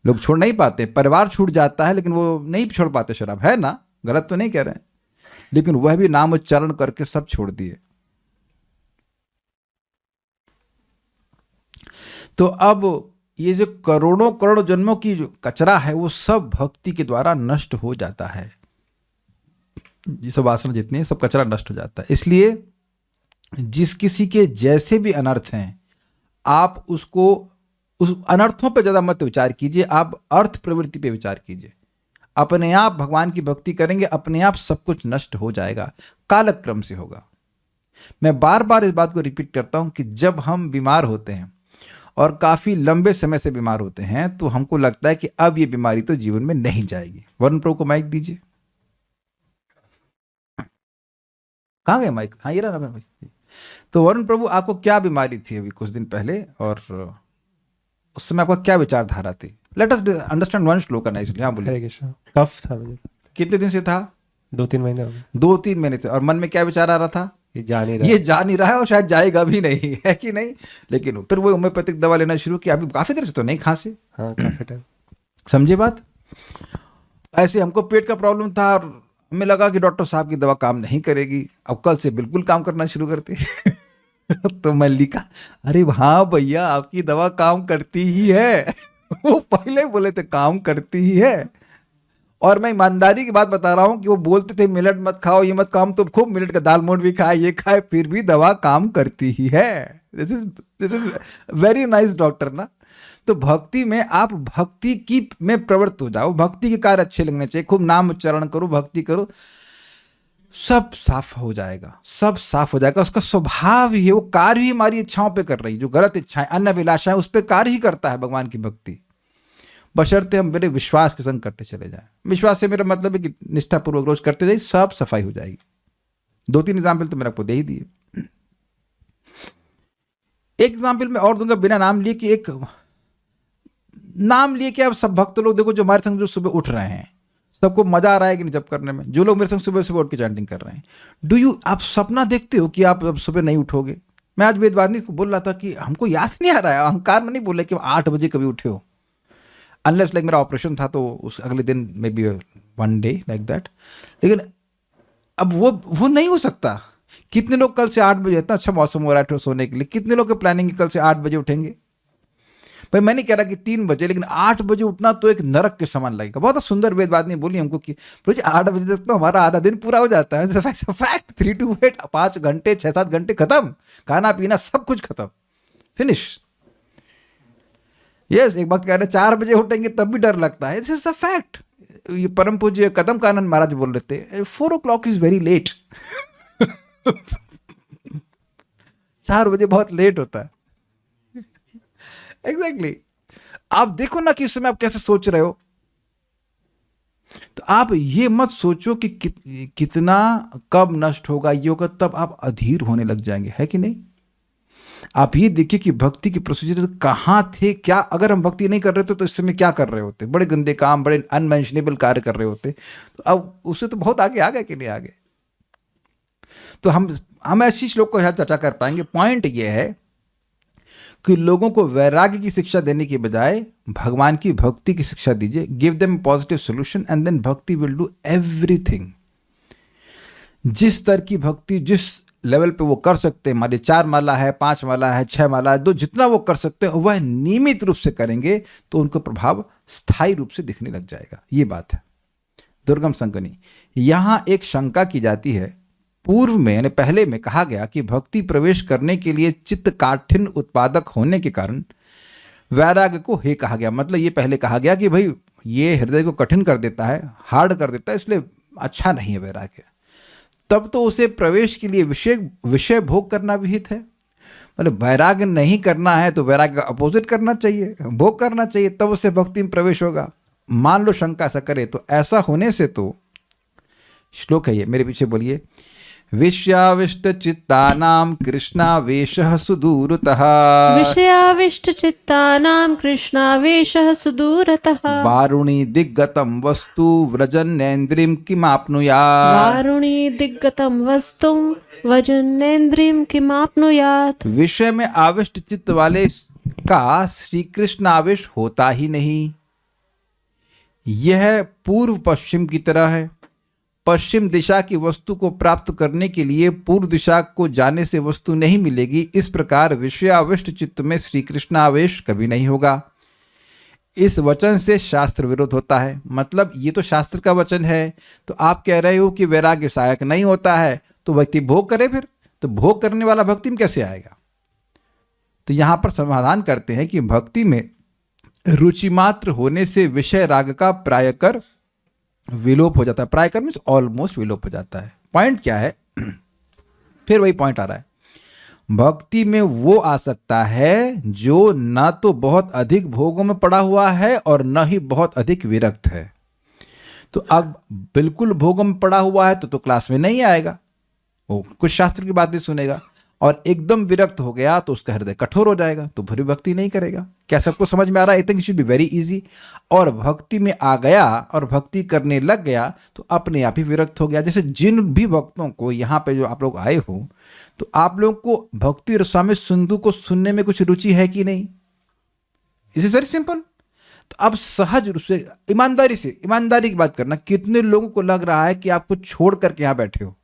लोग छोड़ नहीं पाते, परिवार छूट जाता है, लेकिन वो नहीं छोड़ पाते शराब, है ना? गलत तो नहीं कह रहे हैं, लेकिन वह भी नाम उच्चारण करके सब छोड़ दिए। तो अब ये जो करोड़ों करोड़ जन्मों की जो कचरा है, वो सब भक्ति के द्वारा नष्ट हो जाता है। ये सब वासना जितनी है, सब कचरा नष्ट हो जाता है। इसलिए जिस किसी के जैसे भी अनर्थ हैं, आप उसको, उस अनर्थों पर ज़्यादा मत विचार कीजिए, आप अर्थ प्रवृत्ति पे विचार कीजिए। अपने आप भगवान की भक्ति करेंगे, अपने आप सब कुछ नष्ट हो जाएगा, कालक्रम से होगा। मैं बार बार इस बात को रिपीट करता हूं कि जब हम बीमार होते हैं और काफ़ी लंबे समय से बीमार होते हैं, तो हमको लगता है कि अब ये बीमारी तो जीवन में नहीं जाएगी। वरुण प्रभु को माइक दीजिए। कहाँ गए माइक? हाँ, ये रहा ना भाई। तो वरुण प्रभु, आपको क्या बीमारी थी अभी कुछ दिन पहले, और उस समय आपका क्या विचारधारा थी? लेट अस अंडरस्टैंड वन श्लोक ना, इसलिए। हाँ बोलिए। कफ था मुझे। कितने दिन से था? 2-3 महीने हो गए। 2-3 महीने से। और मन में क्या विचार आ रहा था? ये जा नहीं रहा, ये जा नहीं रहा है, और शायद जाएगा भी नहीं, है कि नहीं? लेकिन फिर वो होम्योपैथिक दवा लेना शुरू किया। अभी काफी देर से तो नहीं खांसे। हाँ काफी टाइम। समझे बात? ऐसे हमको पेट का प्रॉब्लम था, और हमें लगा कि डॉक्टर साहब की दवा काम नहीं करेगी, अब कल से बिल्कुल काम करना शुरू करते। तो मैं लिखा, अरे हाँ भैया, आपकी दवा काम करती ही है। वो पहले बोले थे काम करती ही है। और मैं ईमानदारी की बात बता रहा हूं कि वो बोलते थे मिलेट मत खाओ, ये मत खाओ, हम तो खूब मिलेट का दाल मोट भी खाए, ये खाए, फिर भी दवा काम करती ही है। This is very nice doctor ना। तो भक्ति में आप भक्ति की में प्रवृत्त हो जाओ, भक्ति के कार्य अच्छे लगने चाहिए, खूब नाम उच्चारण करो, भक्ति करो, सब साफ हो जाएगा, सब साफ हो जाएगा। उसका स्वभाव ही है, वो कार्य ही हमारी इच्छाओं पे कर रही, जो गलत इच्छाएं, अन्य अभिलाषाएं, उस पर कार्य ही करता है भगवान की भक्ति, बशर्ते हम मेरे विश्वास के संग करते चले जाएं। विश्वास से मेरा मतलब है कि निष्ठापूर्वक रोज करते जाइए, सब सफाई हो जाएगी। 2-3 एग्जाम्पल तो मैंने आपको दे ही दिए। एक एग्जाम्पल मैं और दूंगा बिना नाम लिए, कि एक नाम लिए कि आप सब भक्त लोग देखो, जो हमारे संग जो सुबह उठ रहे हैं, सबको मजा आ रहा है कि नहीं जब करने में? जो लोग मेरे संग सुबह सुबह उठ के चैंटिंग कर रहे हैं, डू यू, आप सपना देखते हो कि आप अब सुबह नहीं उठोगे? मैं आज वेदवादी को बोल रहा था कि हमको याद नहीं आ रहा है, अहंकार में नहीं बोले कि 8 बजे कभी उठे हो, अनलेस लाइक मेरा ऑपरेशन था तो उस अगले दिन may be 1 day like that. लेकिन अब वो नहीं हो सकता। कितने लोग कल से 8 बजे, इतना अच्छा मौसम हो रहा है सोने के लिए, कितने लोग की प्लानिंग कल से 8 बजे उठेंगे? भाई मैं नहीं कह रहा कि 3 बजे, लेकिन 8 बजे उठना तो एक नरक के समान लगेगा। बहुत सुंदर वेदवादी ने बोली हमको कि 8 बजे तक तो हमारा आधा दिन पूरा हो जाता है। फैक्ट 3 to 8, 5 घंटे, 6-7 घंटे खत्म, खाना पीना सब कुछ खत्म, फिनिश। यस, एक वक्त कह रहे 4 बजे उठेंगे तब भी डर लगता है। This is a fact. ये परम पूज्य कदम कानन महाराज बोल रहे थे, 4 o'clock इज वेरी लेट। 4 बजे बहुत लेट होता है। एग्जैक्टली आप देखो ना कि इस समय आप कैसे सोच रहे हो। तो आप ये मत सोचो कि कितना कब नष्ट होगा, ये होगा, तब आप अधीर होने लग जाएंगे, है कि नहीं? आप ये देखिए कि भक्ति के प्रोसीजर कहाँ थे, क्या अगर हम भक्ति नहीं कर रहे थे तो इस समय क्या कर रहे होते? बड़े गंदे काम, बड़े अनमेंशनेबल कार्य कर रहे होते। तो अब उससे तो बहुत आगे आ गए कि नहीं आगे? तो हम ऐसी श्लोक को चर्चा कर पाएंगे। पॉइंट ये है कि लोगों को वैराग्य की शिक्षा देने के बजाय भगवान की भक्ति की शिक्षा दीजिए। Give them positive solution and then bhakti will do everything. जिस स्तर की भक्ति, जिस लेवल पे वो कर सकते हैं, हमारी 4 माला है, 5 माला है, 6 माला है, 2, जितना वो कर सकते हैं वह नियमित रूप से करेंगे तो उनको प्रभाव स्थायी रूप से दिखने लग जाएगा। ये बात है। दुर्गम संकनी, यहां एक शंका की जाती है। पूर्व में यानी पहले में कहा गया कि भक्ति प्रवेश करने के लिए चित्त काठिन्य उत्पादक होने के कारण वैराग्य को हे कहा गया। मतलब ये पहले कहा गया कि भाई ये हृदय को कठिन कर देता है, हार्ड कर देता है, इसलिए अच्छा नहीं है वैराग्य, तब तो उसे प्रवेश के लिए विषय विषय भोग करना विहित है। मतलब वैराग्य नहीं करना है तो वैराग्य का अपोजिट करना चाहिए, भोग करना चाहिए, तब उससे भक्ति में प्रवेश होगा। मान लो शंका ऐसा करे तो ऐसा होने से तो, श्लोक है ये, मेरे पीछे बोलिए, विषयाविष्ट चित्तानां कृष्णावेशः सुदूरतः, विषयाविष्ट चित्तानां कृष्णावेशः सुदूरतः, वारुणी दिग्गतं वस्तु व्रजन्नेन्द्रियं किमाप्नुयात्, वारुणी दिग्गतं वस्तुं वजन्नेन्द्रियं किमाप्नुयात्। विषय में आविष्ट चित्त वाले का श्री कृष्ण आवेश होता ही नहीं। यह पूर्व पश्चिम की तरह है। पश्चिम दिशा की वस्तु को प्राप्त करने के लिए पूर्व दिशा को जाने से वस्तु नहीं मिलेगी। इस प्रकार विषयाविष्ट चित्त में श्री कृष्ण आवेश कभी नहीं होगा। इस वचन से शास्त्र विरोध होता है। मतलब ये तो शास्त्र का वचन है, तो आप कह रहे हो कि वैराग्य सहायक नहीं होता है, तो व्यक्ति भोग करे, फिर तो भोग करने वाला भक्ति में कैसे आएगा? तो यहां पर समाधान करते हैं कि भक्ति में रुचि मात्र होने से विषय राग का प्रायकर विलोप हो जाता है। प्रायकर मीन्स ऑलमोस्ट विलोप हो जाता है। पॉइंट क्या है? फिर वही पॉइंट आ रहा है, भक्ति में वो आ सकता है जो ना तो बहुत अधिक भोगों में पड़ा हुआ है और न ही बहुत अधिक विरक्त है। तो अब बिल्कुल भोगों में पड़ा हुआ है तो क्लास में नहीं आएगा, वो कुछ शास्त्र की बात नहीं सुनेगा, और एकदम विरक्त हो गया तो उसका हृदय कठोर हो जाएगा, तो फिर भक्ति नहीं करेगा। क्या सबको समझ में आ रहा है? I think it should be very easy. और भक्ति में आ गया और भक्ति करने लग गया तो अपने आप ही विरक्त हो गया। जैसे जिन भी भक्तों को यहाँ पे जो आप लोग आए हो, तो आप लोगों को भक्ति रसामृत सिंधु को सुनने में कुछ रुचि है कि नहीं? It is very simple. तो अब सहज रूप से ईमानदारी की बात करना, कितने लोगों को लग रहा है कि आपको छोड़ करके यहाँ बैठे हो?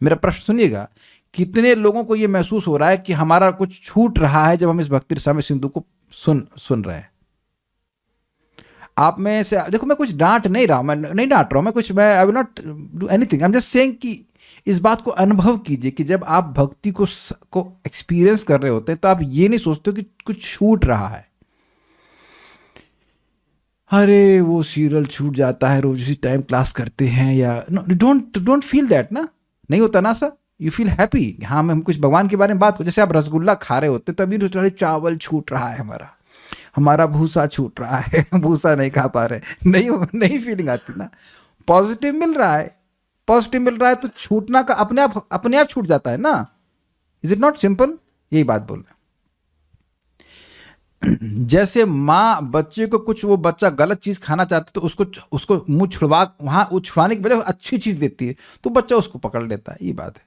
मेरा प्रश्न सुनिएगा, कितने लोगों को यह महसूस हो रहा है कि हमारा कुछ छूट रहा है जब हम इस भक्ति रसामृत सिंधु को सुन रहे हैं? आप में से देखो, मैं कुछ डांट नहीं रहा हूं, मैं नहीं डांट रहा हूं, मैं I will not do anything, I am just saying कि इस बात को अनुभव कीजिए कि जब आप भक्ति को एक्सपीरियंस कर रहे होते हैं तो आप ये नहीं सोचते हो कि कुछ छूट रहा है। अरे वो सीरियल छूट जाता है, रोज इसी टाइम क्लास करते हैं, या डोंट फील दैट ना, नहीं होता ना सर। यू फील हैप्पी, हाँ हम कुछ भगवान के बारे में बात हो, जैसे आप रसगुल्ला खा रहे होते तो अभी थोड़ा चावल छूट रहा है, हमारा भूसा छूट रहा है, भूसा नहीं खा पा रहे, नहीं फीलिंग आती ना। पॉजिटिव मिल रहा है तो छूटना का अपने आप छूट जाता है ना। Is it not simple? यही बात बोल रहे हैं। जैसे माँ बच्चे को कुछ, वो बच्चा गलत चीज खाना चाहता है तो उसको मुंह छुड़वाने की बजाय अच्छी चीज देती है तो बच्चा उसको पकड़ लेता है। ये बात है।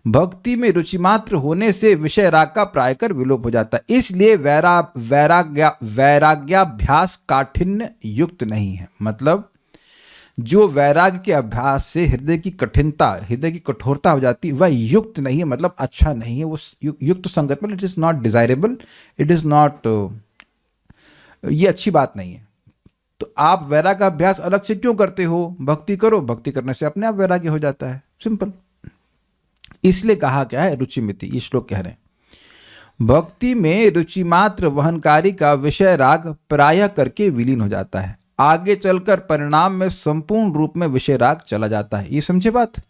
भक्ति में रुचि मात्र होने से विषय राग का प्रायकर विलोप हो जाता है। इसलिए वैराग्याभ्यास काठिन्य युक्त नहीं है। मतलब जो वैराग्य के अभ्यास से हृदय की कठोरता हो जाती है, वह युक्त नहीं है, मतलब अच्छा नहीं है। वो युक्त संगत में it is not desirable, it is not, ये अच्छी बात नहीं है। तो आप वैराग्य का अभ्यास अलग से क्यों करते हो? भक्ति करो, भक्ति करने से अपने आप वैराग्य हो जाता है, सिंपल। इसलिए कहा क्या है, रुचिमिति, ये श्लोक कह रहे हैं। भक्ति में रुचि मात्र वहनकारी का विषय राग प्रायः करके विलीन हो जाता है। आगे चलकर परिणाम में संपूर्ण रूप में विषय राग चला जाता है। ये समझे बात?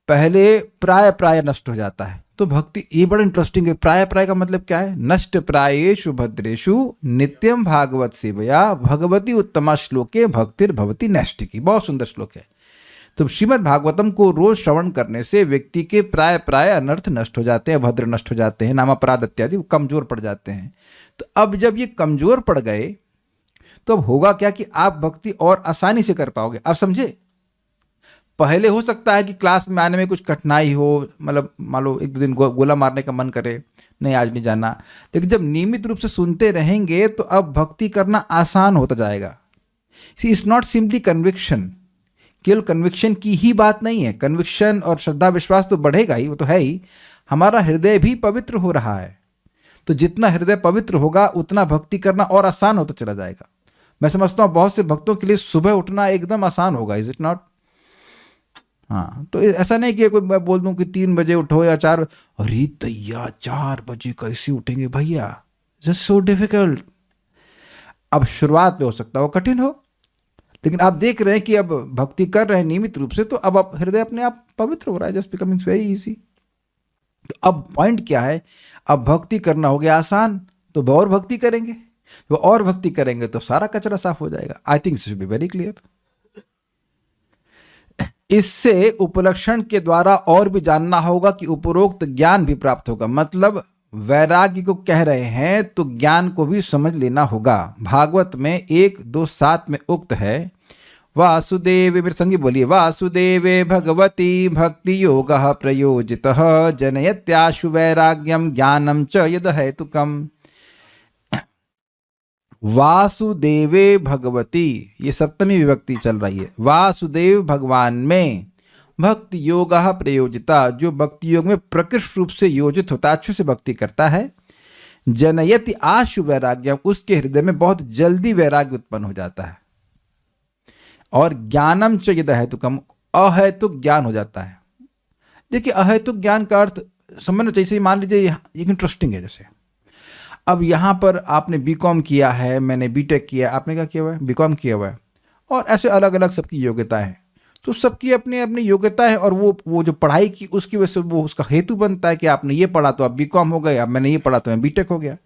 पहले प्राय नष्ट हो जाता है। तो भक्ति, ये बड़ा इंटरेस्टिंग है। प्राय का मतलब क्या है? नष्ट प्रायेषु भद्रेषु नित्यम भागवत सेवया भगवती उत्तमा श्लोके भक्तिर्भवति नैष्ठिकी। बहुत सुंदर श्लोक है। तो श्रीमद् भागवतम को रोज श्रवण करने से व्यक्ति के प्राय अनर्थ नष्ट हो जाते हैं, भद्र नष्ट हो जाते हैं, नामापराध इत्यादि कमजोर पड़ जाते हैं। तो अब जब ये कमजोर पड़ गए तो अब होगा क्या कि आप भक्ति और आसानी से कर पाओगे। आप समझे? पहले हो सकता है कि क्लास में आने में कुछ कठिनाई हो, मतलब मान लो एक दो दिन गोला मारने का मन करे, नहीं आज नहीं जाना, लेकिन जब नियमित रूप से सुनते रहेंगे तो अब भक्ति करना आसान होता जाएगा। इट्स नॉट सिंपली कन्विक्शन, केवल कन्विक्शन की ही बात नहीं है। कन्विक्शन और श्रद्धा विश्वास तो बढ़ेगा ही, वो तो है ही, हमारा हृदय भी पवित्र हो रहा है। तो जितना हृदय पवित्र होगा उतना भक्ति करना और आसान होता चला जाएगा। मैं समझता हूँ बहुत से भक्तों के लिए सुबह उठना एकदम आसान होगा, इज इट नॉट? हाँ, तो ऐसा नहीं कि कोई मैं बोल दूं कि 3 बजे उठो या 4, अरे तैया 4 बजे कैसे उठेंगे भैया, जस्ट सो डिफिकल्ट। अब शुरुआत में हो सकता है वो कठिन हो, लेकिन आप देख रहे हैं कि अब भक्ति कर रहे हैं नियमित रूप से, तो अब आप हृदय अपने आप पवित्र हो रहा है, जस्ट बिकमिंग वेरी इजी। तो अब पॉइंट क्या है, अब भक्ति करना हो गया आसान, तो और भक्ति करेंगे, तो और भक्ति करेंगे तो सारा कचरा साफ हो जाएगा। I think should be very clear. इससे उपलक्षण के द्वारा और भी जानना होगा कि उपरोक्त ज्ञान भी प्राप्त होगा। मतलब वैराग्य को कह रहे हैं तो ज्ञान को भी समझ लेना होगा। भागवत में 1:2:7 में उक्त है, वासुदेव, मेरे संगी बोलिए, वासुदेवे भगवती भक्ति योग प्रयोजितः जनयत्याशु वैराग्यम ज्ञानम च यद हेतुकम। वासुदेवे भगवती, ये सप्तमी विभक्ति चल रही है। वासुदेव भगवान में भक्ति योग प्रयोजिता, जो भक्ति योग में प्रकृष्ट रूप से योजित होता है, अच्छे से भक्ति करता है। जनयति आशु वैराग्यम, उसके हृदय में बहुत जल्दी वैराग्य उत्पन्न हो जाता है। और ज्ञानम च यद हेतुकम, अहेतुक ज्ञान हो जाता है। देखिए अहेतुक ज्ञान का अर्थ समझना चाहिए। मान लीजिए एक इंटरेस्टिंग है, जैसे अब यहाँ पर आपने बीकॉम किया है, मैंने बीटेक किया, आपने क्या किया हुआ है, बीकॉम किया हुआ है, और ऐसे अलग अलग सबकी योग्यता है। तो सबकी अपनी अपनी योग्यता है, और वो जो पढ़ाई की उसकी वजह से वो उसका हेतु बनता है कि आपने ये पढ़ा तो आप बीकॉम हो गए, अब मैंने ये पढ़ा तो मैं बीटेक हो गया।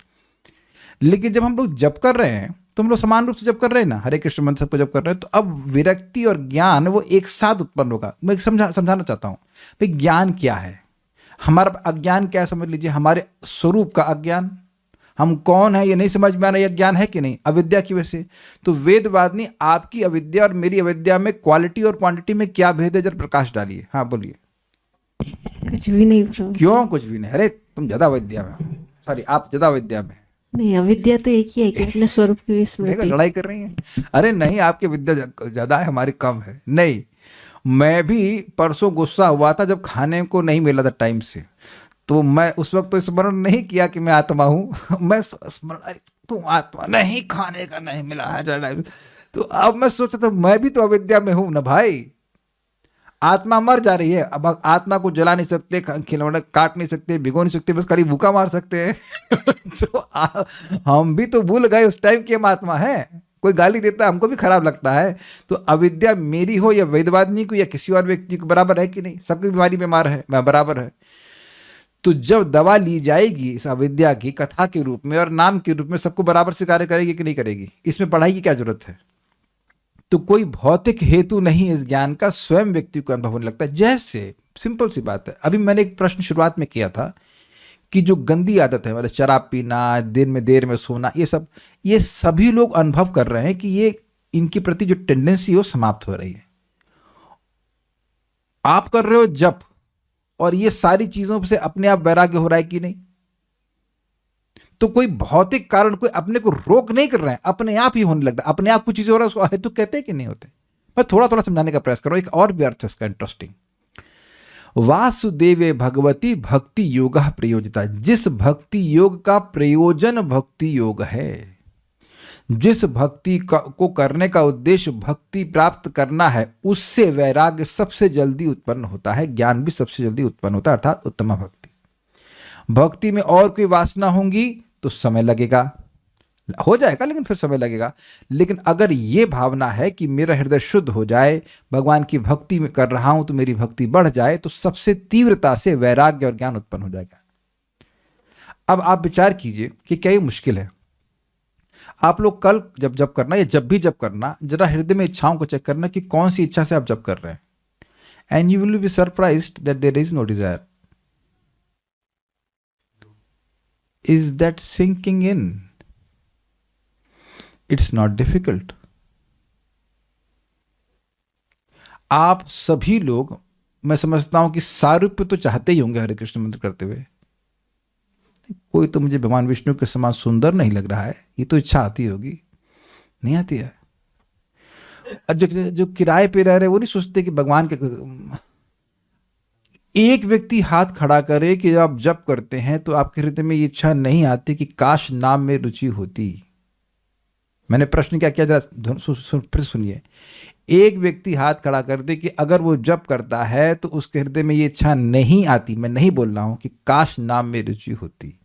लेकिन जब हम लोग जप कर रहे हैं तो हम लोग समान रूप से जप कर रहे हैं ना, हरे कृष्ण मंत्र सबको जप कर रहे हैं, तो अब विरक्ति और ज्ञान वो एक साथ उत्पन्न होगा। मैं समझाना चाहता हूँ भाई ज्ञान क्या है। हमारा अज्ञान क्या है, समझ लीजिए, हमारे स्वरूप का अज्ञान, हम कौन है ये नहीं समझ में आ रहा, यह ज्ञान है कि नहीं, अविद्या की वजह से। तो वेदवादिनी आपकी अविद्या और मेरी अविद्या में क्वालिटी और क्वांटिटी में क्या भेद है, जरा प्रकाश डालिए। हाँ बोलिए। कुछ भी नहीं bro। क्यों कुछ भी नहीं? अरे तुम ज्यादा अविद्या में, सॉरी आप ज्यादा अविद्या में। नहीं, अविद्या तो एक ही है कि अपने स्वरूप की देखो स्मृति। लड़ाई कर रही हैं। अरे नहीं, आपकी विद्या ज्यादा है, हमारी कम है। नहीं, मैं भी परसों गुस्सा हुआ था जब खाने को नहीं मिला था टाइम से, तो मैं उस वक्त तो स्मरण नहीं किया कि मैं आत्मा हूं। मैं स्मरण, तुम आत्मा नहीं, खाने का नहीं मिला है। तो अब मैं सोचा था मैं भी तो अविद्या में हूं ना भाई। आत्मा मर जा रही है, अब आत्मा को जला नहीं सकते, खिलौने काट नहीं सकते, भिगो नहीं सकते, बस खाली भूखा मार सकते हैं। तो हम भी तो भूल गए उस टाइम की हम आत्मा है। कोई गाली देता है हमको भी खराब लगता है। तो अविद्या मेरी हो या वेदवादिनी को या किसी और व्यक्ति को बराबर है कि नहीं? सबकी बीमारी बीमार है, मैं बराबर है। तो जब दवा ली जाएगी इस अविद्या की कथा के रूप में और नाम के रूप में, सबको बराबर से कार्य करेगी कि नहीं करेगी? इसमें पढ़ाई की क्या जरूरत है? तो कोई भौतिक हेतु नहीं इस ज्ञान का, स्वयं व्यक्ति को अनुभव होने लगता है। जैसे सिंपल सी बात है, अभी मैंने एक प्रश्न शुरुआत में किया था कि जो गंदी आदत है, मतलब शराब पीना, दिन में देर में सोना, ये सभी लोग अनुभव कर रहे हैं कि ये इनके प्रति जो टेंडेंसी है वो समाप्त हो रही है। आप कर रहे हो जप, और ये सारी चीजों से अपने आप वैराग्य हो रहा है कि नहीं? तो कोई भौतिक कारण, कोई अपने को रोक नहीं कर रहे हैं, अपने आप ही होने लगता है। अपने आप कुछ चीजें हो रहा है, उसको हेतु कहते हैं कि नहीं होते? मैं थोड़ा थोड़ा समझाने का प्रयास कर रहा हूं। एक और भी अर्थ है इसका इंटरेस्टिंग। वासुदेवे भगवती भक्ति योग प्रयोजिता, जिस भक्ति योग का प्रयोजन भक्ति योग है, जिस भक्ति को करने का उद्देश्य भक्ति प्राप्त करना है, उससे वैराग्य सबसे जल्दी उत्पन्न होता है, ज्ञान भी सबसे जल्दी उत्पन्न होता है, अर्थात उत्तम भक्ति। भक्ति में और कोई वासना होंगी तो समय लगेगा, हो जाएगा लेकिन फिर समय लगेगा। लेकिन अगर ये भावना है कि मेरा हृदय शुद्ध हो जाए, भगवान की भक्ति में कर रहा हूं तो मेरी भक्ति बढ़ जाए, तो सबसे तीव्रता से वैराग्य और ज्ञान उत्पन्न हो जाएगा। अब आप विचार कीजिए कि क्या ये मुश्किल है? आप लोग कल जब करना या जब भी जब करना, जरा हृदय में इच्छाओं को चेक करना कि कौन सी इच्छा से आप जब कर रहे हैं, and you will be surprised that there is no desire. Is that sinking in? It's not difficult. आप सभी लोग, मैं समझता हूं कि सारूप्य तो चाहते ही होंगे हरे कृष्ण मंत्र करते हुए। कोई तो मुझे भगवान विष्णु के समान सुंदर नहीं लग रहा है, ये तो इच्छा आती होगी, नहीं आती है? जो किराए पे रह रहे वो नहीं सोचते कि भगवान के, एक व्यक्ति हाथ खड़ा करे कि आप जप करते हैं तो आपके हृदय में ये इच्छा नहीं आती कि काश नाम में रुचि होती। मैंने प्रश्न क्या किया, जरा फिर सुनिए। एक व्यक्ति हाथ खड़ा कर दे कि अगर वो जप करता है तो उसके हृदय में ये इच्छा नहीं आती, मैं नहीं बोल रहा हूं कि काश नाम में रुचि होती।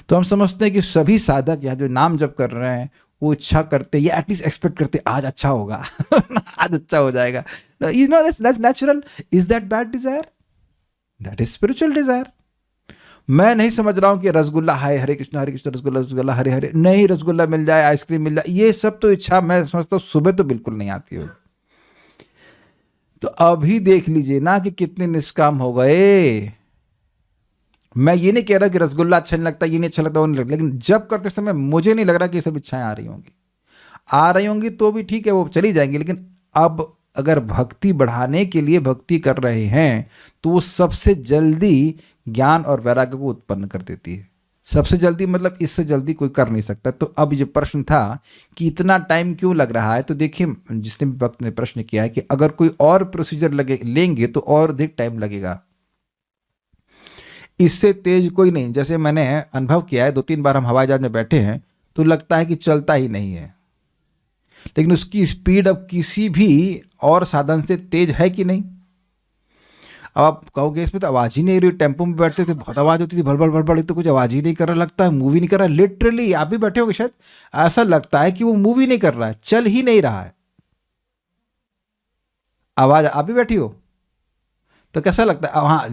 तो हम समझते हैं कि सभी साधक यहाँ जो नाम जप कर रहे हैं वो इच्छा करते या एटलीस्ट एक्सपेक्ट करते आज अच्छा होगा आज अच्छा हो जाएगा. You know that's natural. Is that bad desire? That is spiritual desire. मैं नहीं समझ रहा हूँ कि रसगुल्ला हाय हरे कृष्ण रसगुल्ला रसगुल्ला हरे हरे, नहीं रसगुल्ला मिल जाए, आइसक्रीम मिल जाए, ये सब तो इच्छा मैं समझता हूँ सुबह तो बिल्कुल नहीं आती होगी. तो अभी देख लीजिए ना कि कितने निष्काम हो गए. मैं ये नहीं कह रहा कि रसगुल्ला अच्छा नहीं लगता, ये नहीं अच्छा लगता, वो नहीं लगता, लेकिन जब करते समय मुझे नहीं लग रहा कि ये सब इच्छाएं आ रही होंगी तो भी ठीक है, वो चली जाएंगी. लेकिन अब अगर भक्ति बढ़ाने के लिए भक्ति कर रहे हैं तो वो सबसे जल्दी ज्ञान और वैराग्य को उत्पन्न कर देती है. सबसे जल्दी मतलब इससे जल्दी कोई कर नहीं सकता. तो अब ये प्रश्न था कि इतना टाइम क्यों लग रहा है, तो देखिए जिसने भी भक्त ने प्रश्न किया है कि अगर कोई और प्रोसीजर लेंगे तो और अधिक टाइम लगेगा. इससे तेज कोई नहीं. जैसे मैंने अनुभव किया है, 2-3 बार हम हवाई जहाज में बैठे हैं तो लगता है कि चलता ही नहीं है, लेकिन उसकी स्पीड अब किसी भी और साधन से तेज है कि नहीं. अब आप कहोगे इसमें तो आवाज़ ही नहीं रही. टेम्पो में बैठते थे बहुत आवाज़ होती थी, भड़बड़ भड़बड़, तो कुछ आवाज़ ही नहीं कर रहा, लगता है मूवी नहीं कर रहा. लिटरली आप भी बैठे होगे शायद, ऐसा लगता है कि वो मूवी नहीं कर रहा है, चल ही नहीं रहा है. आवाज़ आप भी बैठी हो तो कैसा लगता है? हाँ,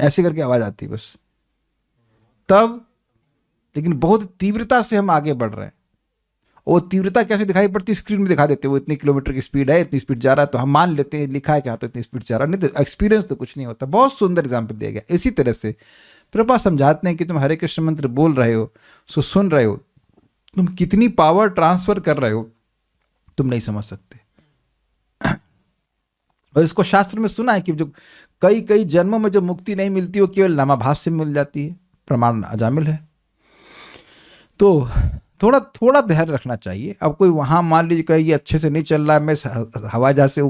ऐसे करके आवाज़ आती है बस तब. लेकिन बहुत तीव्रता से हम आगे बढ़ रहे हैं. वो तीव्रता कैसे दिखाई पड़ती, स्क्रीन में दिखा देते, वो इतनी किलोमीटर की स्पीड है, इतनी स्पीड जा रहा है, तो हम मान लेते हैं लिखा है कि हाँ तो इतनी स्पीड जा रहा है, नहीं तो एक्सपीरियंस तो कुछ नहीं होता. बहुत सुंदर एग्जाम्पल दिया गया. इसी तरह से प्रभुपाद समझाते हैं कि तुम हरे कृष्ण मंत्र बोल रहे हो, सो सुन रहे हो, तुम कितनी पावर ट्रांसफर कर रहे हो तुम नहीं समझ सकते. और इसको शास्त्र में सुना है कि जो कई जन्मों में जो मुक्ति नहीं मिलती वो केवल नामाभास से मिल जाती है. प्रमाण अजामिल है. तो थोड़ा धैर्य रखना चाहिए. अब कोई वहाँ मान लीजिए कहीं ये अच्छे से नहीं चल रहा है, मैं हवाई जहाज से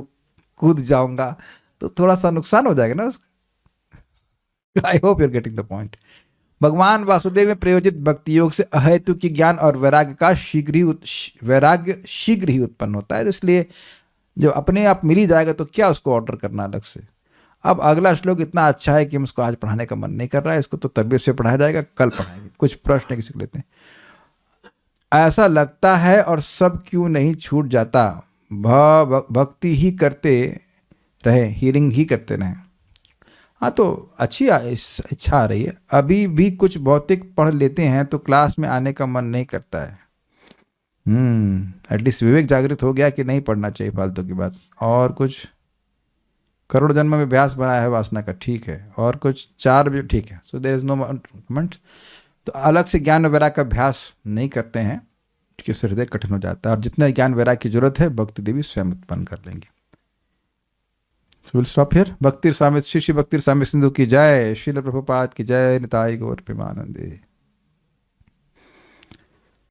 कूद जाऊंगा तो थोड़ा सा नुकसान हो जाएगा ना उसका. I hope you are getting the point. भगवान वासुदेव में प्रयोजित भक्ति योग से अहेतु की ज्ञान और वैराग्य शीघ्र ही उत्पन्न होता है. तो इसलिए जब अपने आप मिल ही जाएगा तो क्या उसको ऑर्डर करना अलग से. अब अगला श्लोक इतना अच्छा है कि हम इसको आज पढ़ाने का मन नहीं कर रहा है. इसको तो तबीयत से पढ़ाया जाएगा, कल पढ़ाएंगे. कुछ प्रश्न किसी को लेते हैं. ऐसा लगता है और सब क्यों नहीं छूट जाता, भक्ति ही करते रहे, हीलिंग ही करते रहे. हाँ तो अच्छी इच्छा आ रही है. अभी भी कुछ भौतिक पढ़ लेते हैं तो क्लास में आने का मन नहीं करता है. एटलीस्ट विवेक जागृत हो गया कि नहीं पढ़ना चाहिए फालतू की बात. और कुछ करोड़ जन्म में अभ्यास बनाया है वासना का, ठीक है. और कुछ 4 भी ठीक है. So there is no comment. तो अलग से ज्ञान वैराग्य का अभ्यास नहीं करते हैं क्योंकि उससे हृदय कठिन हो जाता है. और जितना ज्ञान वैराग्य की जरूरत है भक्ति देवी स्वयं उत्पन्न कर लेंगे. So will stop here. भक्ति स्वामी श्री भक्ति स्वामी सिंधु की जय. श्रील प्रभुपाद की जय. निताई गौर प्रेमानंदे.